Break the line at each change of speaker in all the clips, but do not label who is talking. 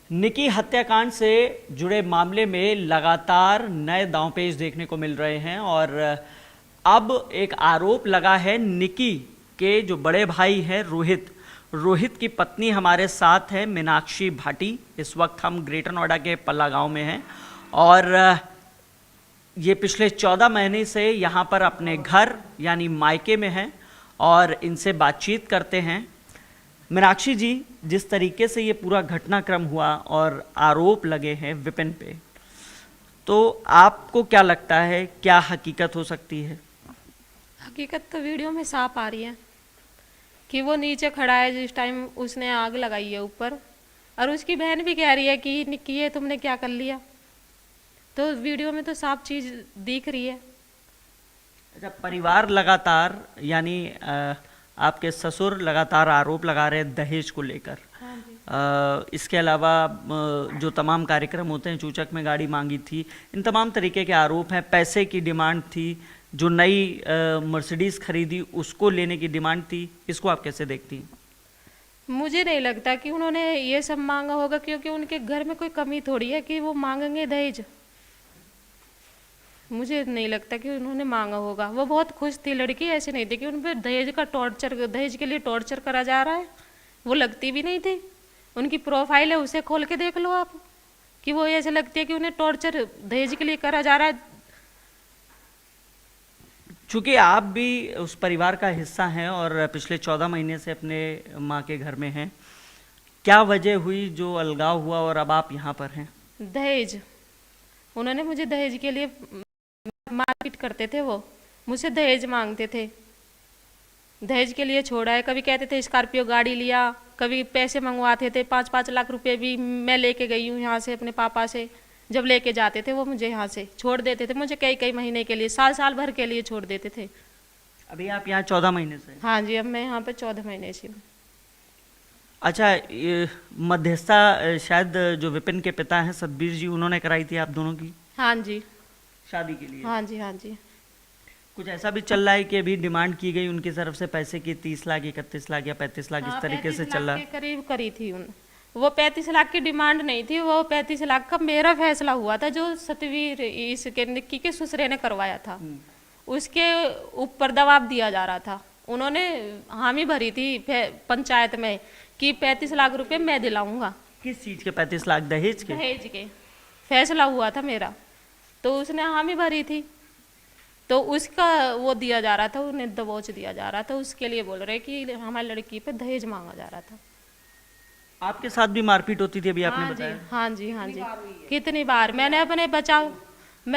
निकी हत्याकांड से जुड़े मामले में लगातार नए दांवपेच देखने को मिल रहे हैं और अब एक आरोप लगा है निकी के जो बड़े भाई हैं रोहित की पत्नी हमारे साथ है मीनाक्षी भाटी। इस वक्त हम ग्रेटर नोएडा के पल्ला गांव में हैं और ये पिछले 14 महीने से यहाँ पर अपने घर यानी मायके में हैं और इनसे बातचीत करते हैं। मीनाक्षी जी, जिस तरीके से ये पूरा घटनाक्रम हुआ और आरोप लगे हैं विपिन पे, तो आपको क्या लगता है क्या हकीकत हो सकती है?
हकीकत तो वीडियो में साफ आ रही है कि वो नीचे खड़ा है जिस टाइम उसने आग लगाई है ऊपर, और उसकी बहन भी कह रही है कि निक्की ये तुमने क्या कर लिया। तो वीडियो में तो साफ चीज दिख रही है।
अच्छा, परिवार लगातार यानी आपके ससुर लगातार आरोप लगा रहे हैं दहेज को लेकर।
हाँ जी।
इसके अलावा जो तमाम कार्यक्रम होते हैं, चूचक में गाड़ी मांगी थी, इन तमाम तरीके के आरोप हैं। पैसे की डिमांड थी, जो नई मर्सिडीज खरीदी उसको लेने की डिमांड थी। इसको आप कैसे देखती हैं?
मुझे नहीं लगता कि उन्होंने ये सब मांगा होगा, क्योंकि उनके घर में कोई कमी थोड़ी है कि वो मांगेंगे दहेज। मुझे नहीं लगता कि उन्होंने मांगा होगा। वो बहुत खुश थी लड़की, ऐसे नहीं थी कि उन पर दहेज के लिए टॉर्चर करा जा रहा है। वो लगती भी नहीं थी। उनकी प्रोफाइल है, उसे खोल के देख लो आप, कि वो ऐसे लगती है कि उन्हें टॉर्चर दहेज के लिए करा जा रहा है।
चूंकि आप भी उस परिवार का हिस्सा हैं और पिछले 14 महीने से अपने माँ के घर में हैं, क्या वजह हुई जो अलगाव हुआ और अब आप यहाँ पर हैं?
दहेज। उन्होंने मुझे दहेज के लिए मारपीट करते थे। वो मुझसे दहेज मांगते थे, दहेज के लिए छोड़ा है। कभी कहते थे स्कॉर्पियो गाड़ी लिया, कभी पैसे मंगवाते थे। 5-5 लाख रुपए भी मैं लेके गई हूँ यहाँ से अपने पापा से। जब लेके जाते थे वो मुझे यहाँ से छोड़ देते थे, मुझे कई कई महीने के लिए, साल भर के लिए छोड़ देते थे।
अभी आप यहाँ 14 महीने से?
हाँ जी, अब मैं यहाँ पे 14 महीने से हूँ।
अच्छा, ये मध्यस्थता शायद जो विपिन के पिता हैं सतबीर जी, उन्होंने कराई थी आप दोनों की
हाँ जी।
शादी के लिए?
हाँ जी, हाँ जी।
कुछ ऐसा भी चल रहा है कि अभी डिमांड की गई उनकी तरफ से पैसे की 30 लाख, 31 लाख या 35 लाख, इस तरीके से चल रहा है?
35 लाख के करीब करी थी वो 35 लाख की डिमांड नहीं थी। वो 35 लाख का मेरा फैसला हुआ था, जो सतवीर इसके निक्की के ससुरे ने करवाया था। उसके ऊपर दबाव दिया जा रहा था। उन्होंने हामी भरी थी पंचायत में कि 35 लाख रुपए मैं दिलाऊंगा।
किस चीज के 35 लाख? दहेज के?
दहेज के फैसला हुआ था मेरा, तो उसने हामी भरी थी। तो उसका वो दिया जा रहा था, उन्हें दबोच दिया जा रहा था। उसके लिए बोल रहे कि हमारी लड़की पे दहेज मांगा जा रहा था।
आपके साथ भी मारपीट होती थी अभी आपने
हाँ जी,
बताया?
हाँ जी, हाँ जी। कितनी बार मैं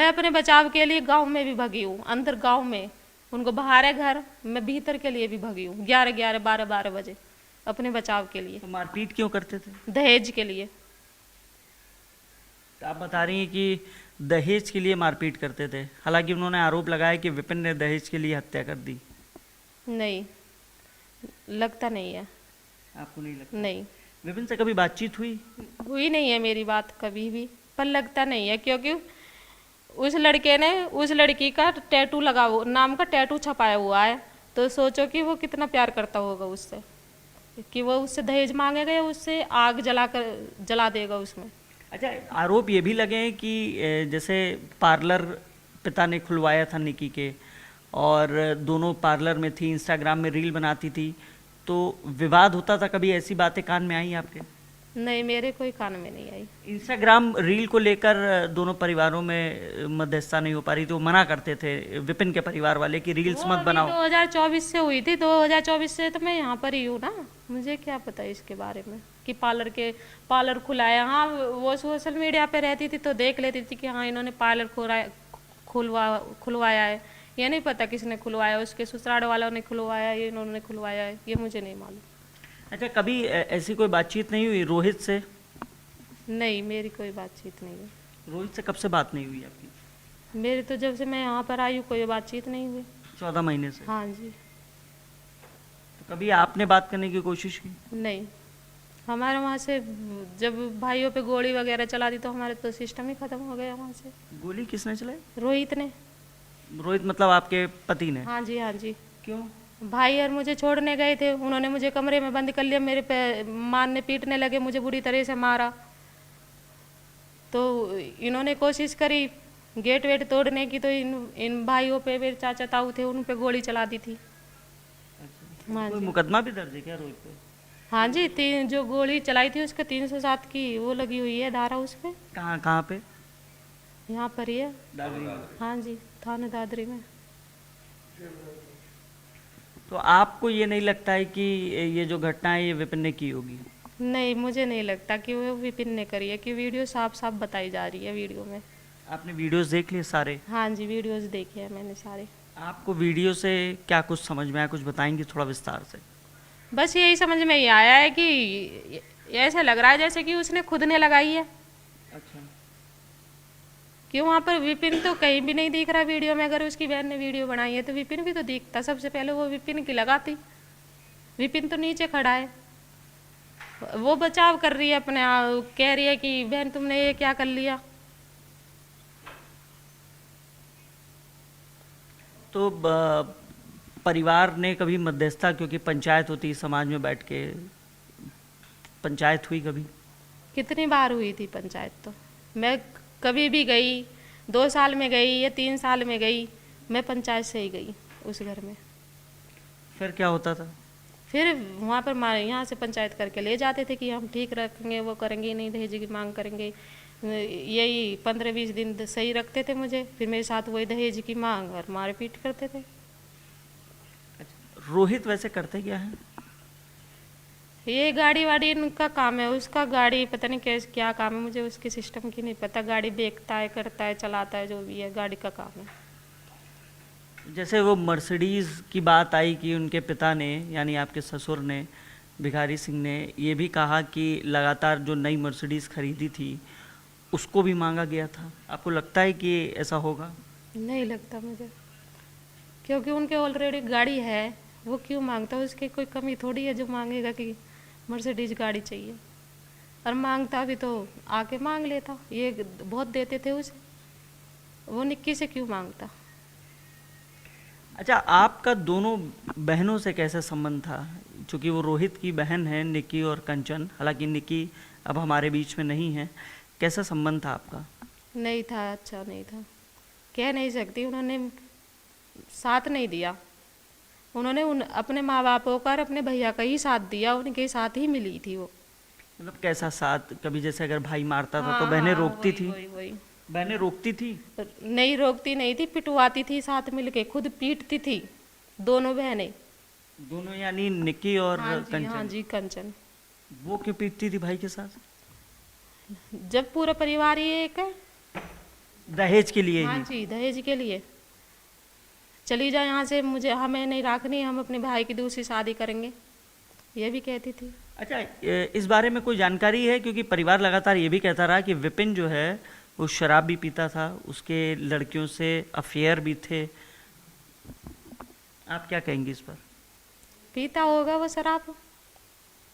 अपने बचाव के लिए गांव में भी भगी हूँ। अंदर गांव में उनको बाहर है घर, मैं भीतर के लिए भी भगी हूँ। 11-11, 12-12 बजे अपने बचाव के लिए।
तो मारपीट क्यों करते थे?
दहेज के लिए।
आप बता रही हैं कि दहेज के लिए मारपीट करते थे, हालांकि उन्होंने आरोप लगाया कि विपिन ने दहेज के लिए हत्या कर दी।
नहीं, लगता नहीं है।
आपको नहीं लगता?
नहीं,
विपिन से कभी बातचीत
हुई नहीं है मेरी बात कभी भी, पर लगता नहीं है, क्योंकि उस लड़के ने उस लड़की का टैटू नाम का टैटू छपाया हुआ है। तो सोचो कि वो कितना प्यार करता होगा उससे, कि वो उससे दहेज मांगेगा या उससे आग जला देगा उसमें।
अच्छा, आरोप ये भी लगे हैं कि जैसे पार्लर पिता ने खुलवाया था निकी के, और दोनों पार्लर में थी, इंस्टाग्राम में रील बनाती थी, तो विवाद होता था। कभी ऐसी बातें कान में आई आपके?
नहीं, मेरे कोई कान में नहीं आई।
इंस्टाग्राम रील को लेकर दोनों परिवारों में मध्यस्थता नहीं हो पा रही थी, वो मना करते थे विपिन के परिवार वाले कि रील्स मत बनाओ।
2024 से हुई थी, 2024 से तो मैं यहाँ पर ही हूँ ना। मुझे क्या पता इसके बारे में कि पार्लर खुलाया। हाँ, वो सोशल मीडिया पे रहती थी तो देख लेती थी कि हाँ इन्होंने पार्लर खुलवाया है। ये नहीं पता किसने खुलवाया, उसके ससुराल वालों ने खुलवाया, ये इन्होंने खुलवाया है, ये मुझे नहीं मालूम।
अच्छा, कभी ऐसी कोई बातचीत नहीं हुई रोहित से?
नहीं, मेरी कोई बातचीत नहीं है।
रोहित से कब से बात नहीं हुई आपकी?
मेरी तो जब से मैं यहाँ पर आई हूँ कोई बातचीत नहीं हुई।
14 महीने से?
हाँ जी।
तो कभी आपने बात करने की कोशिश की?
नहीं, हमारे वहाँ से जब भाइयों पे गोली वगैरह चला दी तो हमारे तो सिस्टम ही खत्म हो गया वहाँ से।
गोली किसने चलाई?
रोहित ने।
रोहित मतलब आपके पति ने?
हाँ जी, हाँ जी।
क्यों?
भाई और मुझे छोड़ने गए थे, उन्होंने मुझे कमरे में बंद कर लिया, मेरे पे मारने पीटने लगे, मुझे बुरी तरह से मारा। तो इन्होंने कोशिश करी गेट वेट तोड़ने की, तो इन भाइयों पे, मेरे चाचा ताऊ थे, उन पे गोली चला दी थी। हाँ
कोई
जी,
मुकदमा भी दर्ज है क्या रोहित पे?
हाँ जी, तीन जो गोली चलाई थी उसके 307 की वो लगी हुई है धारा उस पे।
कहाँ कहाँ पे?
यहाँ पर ही है।
दादरी में।
हाँ जी, थाने दादरी में।
तो आपको ये नहीं लगता है कि ये जो घटना है ये विपिन ने की होगी?
नहीं, मुझे नहीं लगता कि वो विपिन ने करी है, कि वीडियो साफ साफ बताई जा रही है वीडियो में।
आपने वीडियोस देख लिए सारे?
हाँ जी, वीडियोस देखे हैं मैंने सारे।
आपको वीडियो से क्या कुछ समझ में आया, कुछ बताएंगे थोड़ा विस्तार से?
बस यही समझ में ये आया है कि ऐसा लग रहा है जैसे कि उसने खुद ने लगाई है,
अच्छा।
कि वहाँ पर विपिन तो कहीं भी नहीं दिख रहा वीडियो में। अगर उसकी बहन ने वीडियो बनाई है तो विपिन भी तो दिखता, सबसे पहले वो विपिन की लगाती। विपिन तो नीचे खड़ा है, वो बचाव कर रही है अपने कह रही है कि बहन तुमने ये क्या कर लिया।
तो परिवार ने कभी मध्यस्थता, क्योंकि पंचायत होती है समाज में बैठ के, पंचायत हुई कभी?
कितनी बार हुई थी पंचायत, तो मैं कभी भी गई, 2 साल में गई या 3 साल में गई, मैं पंचायत से ही गई उस घर में।
फिर क्या होता था?
फिर वहाँ पर यहाँ से पंचायत करके ले जाते थे कि हम ठीक रखेंगे, वो करेंगे नहीं, दहेज की मांग करेंगे। यही 15-20 दिन सही रखते थे मुझे, फिर मेरे साथ वही दहेज की मांग और मारपीट करते थे।
रोहित वैसे करते क्या है?
ये गाड़ी वाड़ी इनका काम है, उसका गाड़ी पता नहीं कैसे क्या काम है, मुझे उसके सिस्टम की नहीं पता। गाड़ी बेचता है, करता है, चलाता है, जो भी है गाड़ी का काम है।
जैसे वो मर्सिडीज की बात आई कि उनके पिता ने, यानी आपके ससुर ने, भिखारी सिंह ने, ये भी कहा कि लगातार जो नई मर्सिडीज खरीदी थी उसको भी मांगा गया था। आपको लगता है कि ऐसा होगा?
नहीं लगता मुझे, क्योंकि उनके ऑलरेडी गाड़ी है, वो क्यों मांगता? उसकी कोई कमी थोड़ी है जो मांगेगा कि मर्सिडीज गाड़ी चाहिए। और मांगता भी तो आके मांग लेता, ये बहुत देते थे उसे, वो निक्की से क्यों मांगता?
अच्छा, आपका दोनों बहनों से कैसा संबंध था? क्योंकि वो रोहित की बहन है निक्की और कंचन, हालांकि निक्की अब हमारे बीच में नहीं है, कैसा संबंध था आपका?
नहीं था, अच्छा नहीं था, कह नहीं सकती। उन्होंने साथ नहीं दिया, उन्होंने अपने माँ बापों का और अपने भैया का ही साथ दिया, उनके साथ ही मिली थी वो।
मतलब कैसा साथ? कभी जैसे अगर भाई मारता था तो
हाँ,
बहनें
हाँ,
रोकती
वही,
थी?
वही, वही।
बहनें रोकती थी?
नहीं रोकती नहीं थी, पिटवाती थी साथ मिलके, खुद पीटती थी दोनों बहनें।
दोनों यानी निक्की और
हाँ जी, हाँ
कंचन?
जी, कंचन।
वो क्यों पीटती थी भाई के साथ?
जब पूरा परिवार ही एक है।
दहेज के लिए
हाँ
ही?
जी, दहेज के लिए। चली जा यहाँ से, मुझे हमें नहीं रखनी, हम अपने भाई की दूसरी शादी करेंगे, ये भी कहती थी।
अच्छा, इस बारे में कोई जानकारी है? क्योंकि परिवार लगातार ये भी कहता रहा कि विपिन जो है वो शराब भी पीता था, उसके लड़कियों से अफेयर भी थे। आप क्या कहेंगे इस पर?
पीता होगा वो शराब,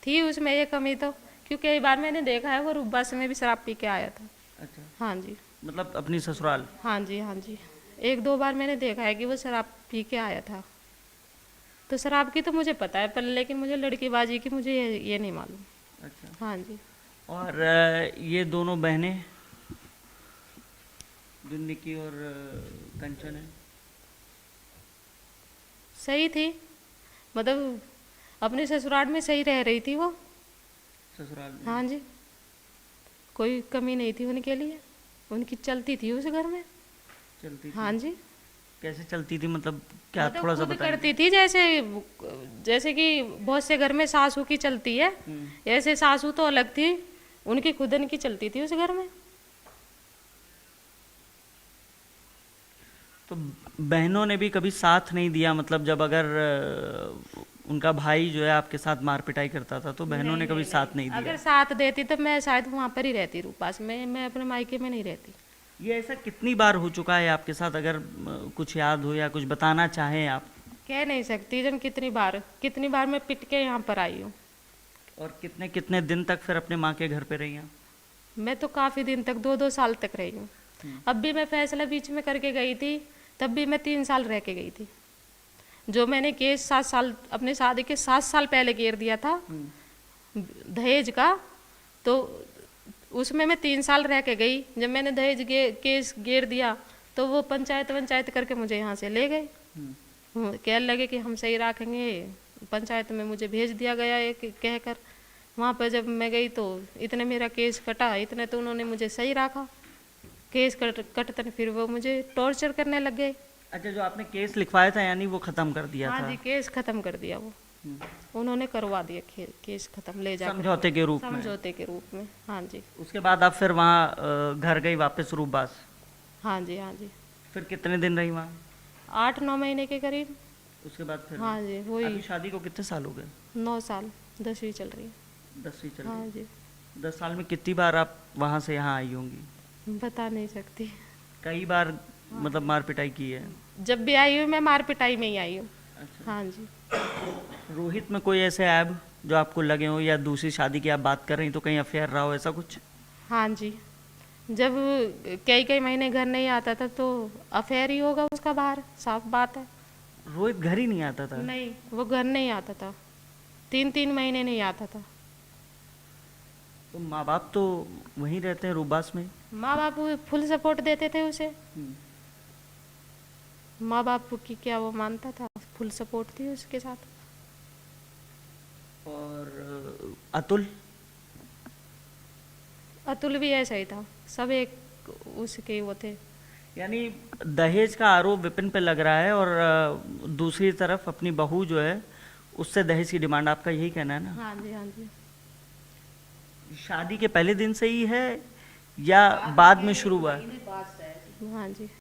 थी उसमें ये कमी तो, क्योंकि कई बार मैंने देखा है वो रुब्बास में भी शराब पी के आया था।
अच्छा,
हाँ जी,
मतलब अपनी ससुराल?
हाँ जी, हाँ जी, 1-2 बार मैंने देखा है कि वो शराब पी के आया था। तो शराब की तो मुझे पता है, पर लेकिन मुझे लड़कीबाजी की मुझे ये नहीं मालूम।
अच्छा।
हाँ जी।
और ये दोनों बहनें जो निक्की और कंचन है?
सही थी, मतलब अपने ससुराल में सही रह रही थी वो।
ससुराल में?
हाँ जी, कोई कमी नहीं थी उनके लिए, उनकी चलती थी उस घर में।
चलती थी?
हाँ जी,
कैसे चलती थी, मतलब क्या?
मतलब
थोड़ा सा
खुद
बताइए।
करती थी, जैसे कि बहुत से घर में सासू की चलती है, ऐसे सासू तो अलग थी, उनकी खुद इनकी चलती थी उस घर में।
तो बहनों ने भी कभी साथ नहीं दिया? मतलब जब अगर उनका भाई जो है आपके साथ मार पिटाई करता था तो बहनों ने कभी साथ नहीं दिया?
अगर साथ देती तो मैं शायद वहाँ पर ही रहती, रूपास में, मैं अपने मायके में नहीं रहती।
ये ऐसा कितनी बार हो चुका है आपके साथ? अगर कुछ याद हो या कुछ बताना चाहें आप।
कह नहीं सकती जन कितनी बार मैं पिट के यहाँ पर आई हूँ।
और कितने कितने दिन तक फिर अपने माँ के घर पे रही हैं?
मैं तो काफ़ी दिन तक, 2-2 साल तक रही हूँ। अब भी मैं फैसला बीच में करके गई थी, तब भी मैं 3 साल रह के गई थी। जो मैंने केस 7 साल अपने शादी के 7 साल पहले घेर दिया था दहेज का, तो उसमें मैं 3 साल रह के गई। जब मैंने केस गेर दिया तो वो पंचायत करके मुझे यहाँ से ले गए। कहने लगे कि हम सही रखेंगे, पंचायत में मुझे भेज दिया गया है कहकर। वहाँ पर जब मैं गई तो इतने मेरा केस कटा, इतने तो उन्होंने मुझे सही रखा। केस कटते फिर वो मुझे टॉर्चर करने लग गए।
अच्छा, जो आपने केस लिखवाया था यानी वो खत्म कर दिया
हाँ
था?
जी, केस खत्म कर दिया वो। उन्होंने करवा दिया केस खत्म, ले जाकर
समझौते के रूप में?
समझौते के रूप में, हाँ जी।
उसके बाद आप फिर वहाँ घर गई वापस रूपबास?
हाँ जी, हाँ जी।
फिर कितने दिन रही वहाँ?
8-9 महीने के करीब।
उसके बाद फिर?
हाँ जी, वही
अभी शादी को कितने साल हो गए?
9 साल, 10वीं चल रही है।
10वीं चल
हाँ
रही?
जी।
10 साल में कितनी बार आप वहाँ से यहाँ आई होंगी?
बता नहीं सकती।
कई बार मतलब मार पिटाई की है?
जब भी आई हूँ मैं मार पिटाई में ही आई हूँ।
अच्छा।
हाँ जी।
रोहित में कोई ऐसे ऐब जो आपको लगे हो, या दूसरी शादी की आप बात कर रही तो कहीं अफेयर रहा हो, ऐसा कुछ?
हाँ जी, जब कई महीने घर नहीं आता था तो अफेयर ही होगा उसका बाहर, साफ बात है।
रोहित घर ही नहीं आता था?
नहीं, वो घर नहीं आता था, 3 महीने नहीं आता था।
तो माँ बाप तो वहीं रहते हैं रूपबास में?
माँ बाप फुल सपोर्ट देते थे उसे। माँ बाप की क्या वो मानता था, फुल सपोर्ट थी उसके साथ।
और अतुल?
अतुल भी ऐसा ही था, सब एक उसके वो थे।
यानी दहेज का आरोप विपिन पे लग रहा है, और दूसरी तरफ अपनी बहू जो है उससे दहेज की डिमांड, आपका यही कहना है ना?
हाँ जी, हाँ जी।
शादी के पहले दिन से ही है या बाद में शुरू हुआ?
हाँ जी।